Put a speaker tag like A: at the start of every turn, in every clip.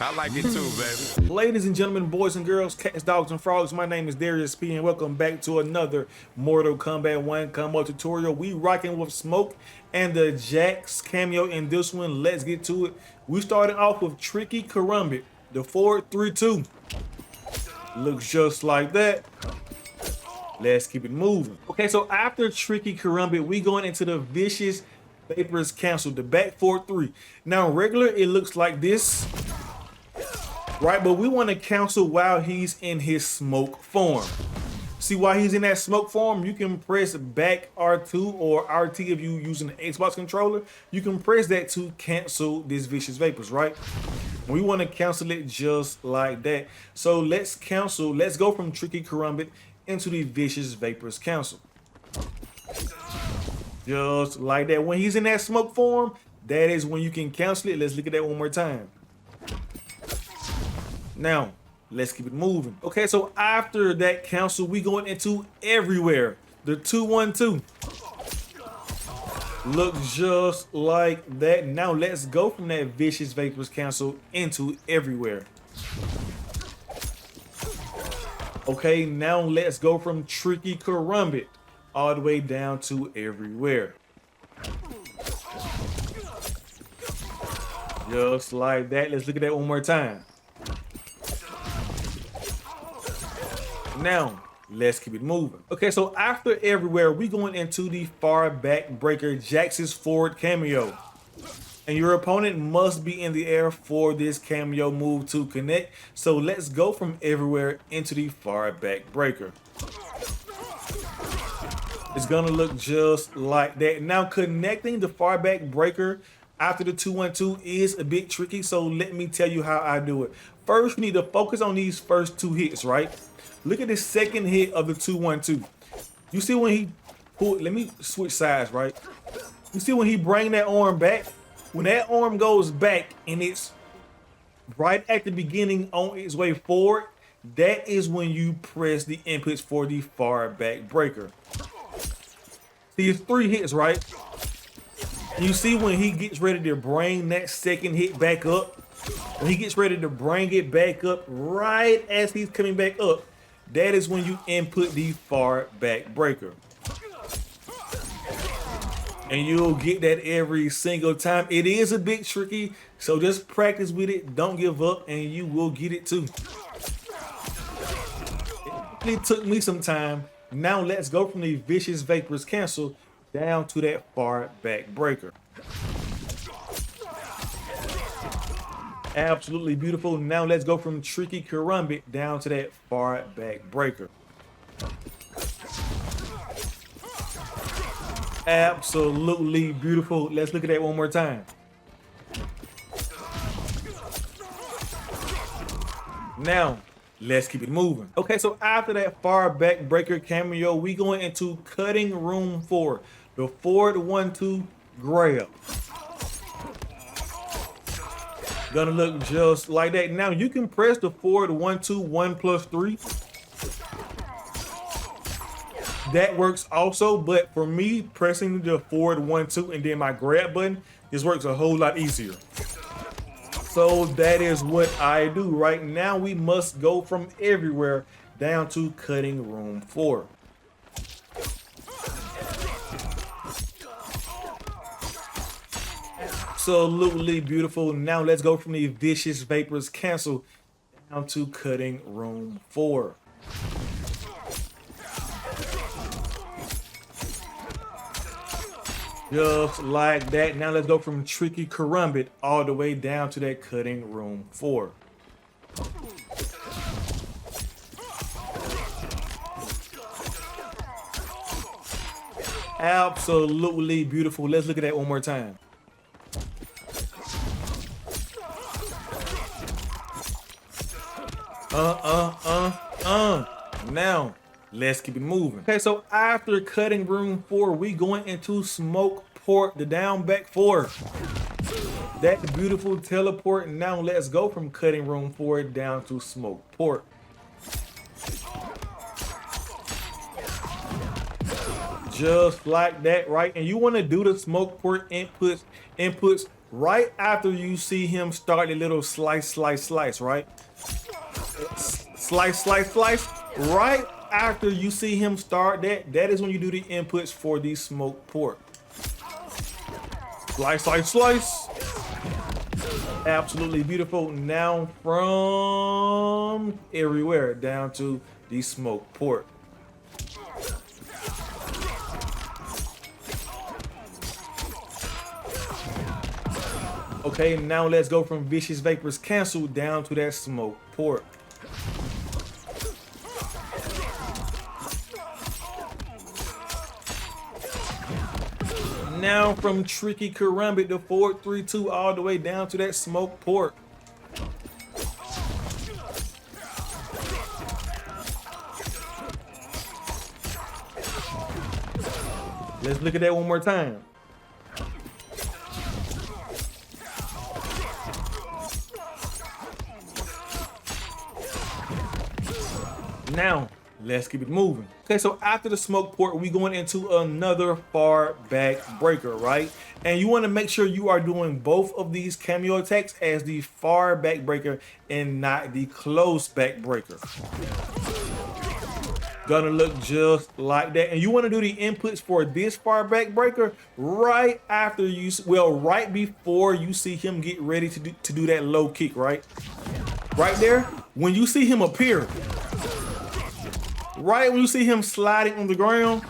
A: I like it too, baby.
B: Ladies and gentlemen, boys and girls, cats, dogs, and frogs, my name is Darius P, and welcome back to another Mortal Kombat 1 combo tutorial. We rocking with Smoke and the Jax Kameo in this one. Let's get to it. We started off with Tricky Karambit, the 4-3-2. Looks just like that. Let's keep it moving. Okay, so after Tricky Karambit, we going into the Vicious Vapors Cancel, the back 4-3. Now, regular, it looks like this. Right, but we want to cancel while he's in his smoke form. See, while he's in that smoke form, you can press back R2 or RT if you're using the Xbox controller. You can press that to cancel this Vicious Vapors, right? We want to cancel it just like that. So let's cancel. Let's go from Tricky Karambit into the Vicious Vapors Cancel. Just like that. When he's in that smoke form, that is when you can cancel it. Let's look at that one more time. Now, let's keep it moving. Okay, so after that cancel, we going into everywhere. The 2-1-2. Looks just like that. Now, let's go from that Vicious Vapors Cancel into everywhere. Okay, now let's go from Tricky Karambit all the way down to everywhere. Just like that. Let's look at that one more time. Now, let's keep it moving. Okay, so after everywhere, we going into the far back breaker, Jax's forward cameo. And your opponent must be in the air for this cameo move to connect. So let's go from everywhere into the far back breaker. It's gonna look just like that. Now, connecting the far back breaker after the 2-1-2 is a bit tricky, so let me tell you how I do it. First, we need to focus on these first two hits, right? Look at the second hit of the 2-1-2. You see when he pulled, let me switch sides, right? You see when he bring that arm back? When that arm goes back and it's right at the beginning on its way forward, that is when you press the inputs for the far back breaker. See, it's 3 hits, right? You see when he gets ready to bring that second hit back up, when he gets ready to bring it back up right as he's coming back up, that is when you input the far back breaker. And you'll get that every single time. It is a bit tricky, so just practice with it. Don't give up, and you will get it too. It took me some time. Now let's go from the Vicious Vapors Cancel down to that far back breaker. Absolutely beautiful. Now let's go from Tricky Karambit down to that far back breaker. Absolutely beautiful. Let's look at that one more time. Now, let's keep it moving. Okay, so after that far back breaker cameo, we going into cutting room 4, the 4-1-2 grab. Gonna look just like that. Now you can press the 4-1-2 1+3. That works also, but for me, pressing the 4-1-2 and then my grab button, this works a whole lot easier. So that is what I do. Right now, we must go from everywhere down to cutting room 4. Absolutely beautiful. Now let's go from the Vicious Vapors Cancel down to cutting room 4. Just like that. Now let's go from Tricky Karambit all the way down to that cutting room 4. Absolutely beautiful. Let's look at that one more time. Now, let's keep it moving. Okay, so after cutting room 4, we going into smoke port, the down back 4. That beautiful teleport. Now let's go from cutting room 4 down to smoke port. Just like that, right? And you want to do the smoke port inputs right after you see him start a little slice, slice, slice, right? Slice, slice, slice. Right after you see him start that, that is when you do the inputs for the smoked pork. Slice, slice, slice. Absolutely beautiful. Now from everywhere down to the smoked pork. Okay, now let's go from Vicious Vapors Cancel down to that smoked pork. Now from Tricky Karambit to 432 all the way down to that smoked pork. Let's look at that one more time. Now, let's keep it moving. Okay, so after the smoked pork, we going into another far back breaker, right? And you want to make sure you are doing both of these cameo attacks as the far back breaker and not the close back breaker. Gonna look just like that. And you want to do the inputs for this far back breaker right after you, well, right before you see him get ready to do that low kick, right? Right there, when you see him appear, right when you see him sliding on the ground,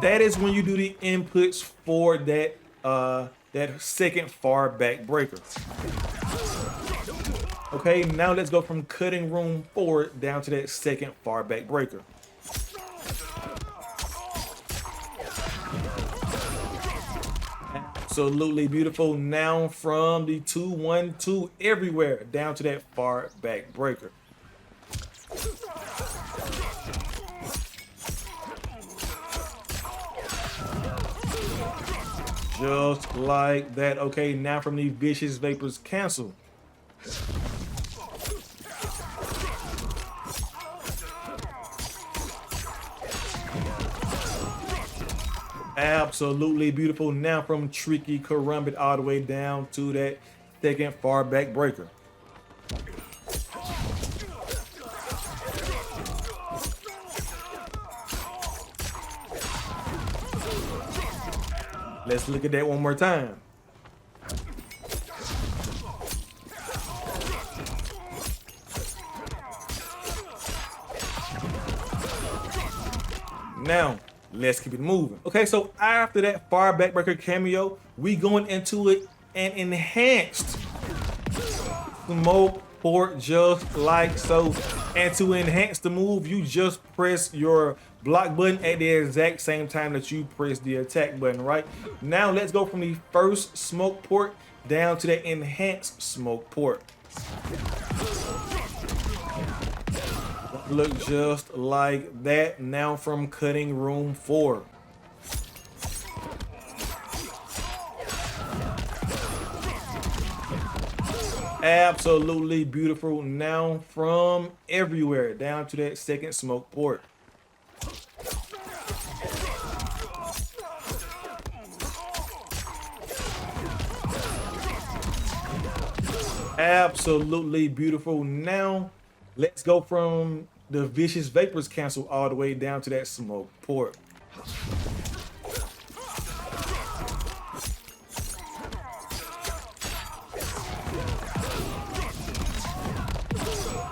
B: that is when you do the inputs for that that second far back breaker. Okay, now let's go from cutting room forward down to that second far back breaker. Absolutely beautiful. Now from the 2-1-2 everywhere down to that far back breaker. Just like that. Okay, now from the Vicious Vapors Cancel. Absolutely beautiful. Now from Tricky Karambit all the way down to that second far back breaker. Let's look at that one more time. Now, let's keep it moving. Okay, so after that far backbreaker cameo, we going into it an enhanced smoke port just like so. And to enhance the move, you just press your block button at the exact same time that you press the attack button, right? Now let's go from the first smoke port down to the enhanced smoke port. Look just like that. Now from cutting room 4. Absolutely beautiful. Now from everywhere down to that second smoke port. Absolutely beautiful. Now let's go from the Vicious Vapors Cancel all the way down to that smoke port.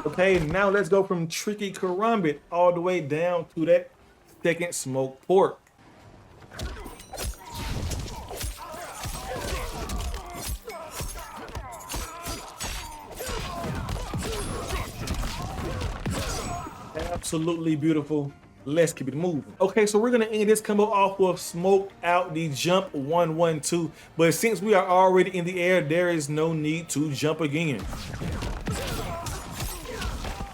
B: Okay, now let's go from Tricky Karambit all the way down to that second smoke port. Absolutely beautiful. Let's keep it moving. Okay, so we're gonna end this combo off with Smoke Out the Jump 1-1-2. But since we are already in the air, there is no need to jump again.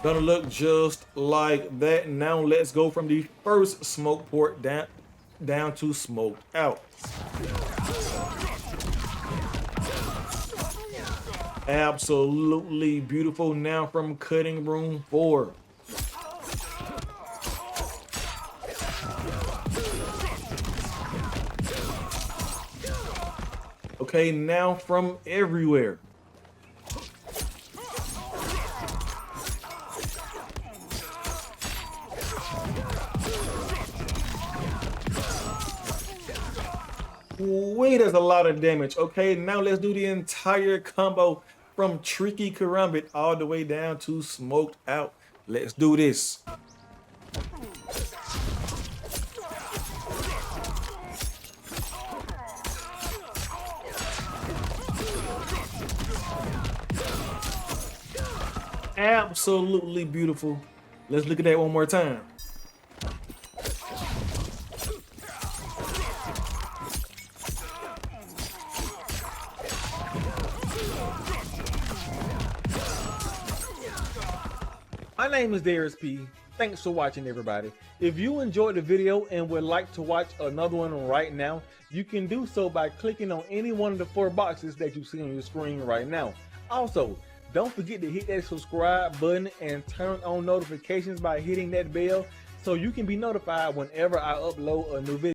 B: Gonna look just like that. Now let's go from the first smoke port down to Smoke Out. Absolutely beautiful. Now from cutting room 4. Okay, now from everywhere. Wait, that's a lot of damage. Okay, now let's do the entire combo from Tricky Karambit all the way down to Smoked Out. Let's do this. Absolutely beautiful. Let's look at that one more time. My name is Darius P. Thanks for watching, everybody. If you enjoyed the video and would like to watch another one right now, you can do so by clicking on any one of the 4 boxes that you see on your screen right now. Also, don't forget to hit that subscribe button and turn on notifications by hitting that bell so you can be notified whenever I upload a new video.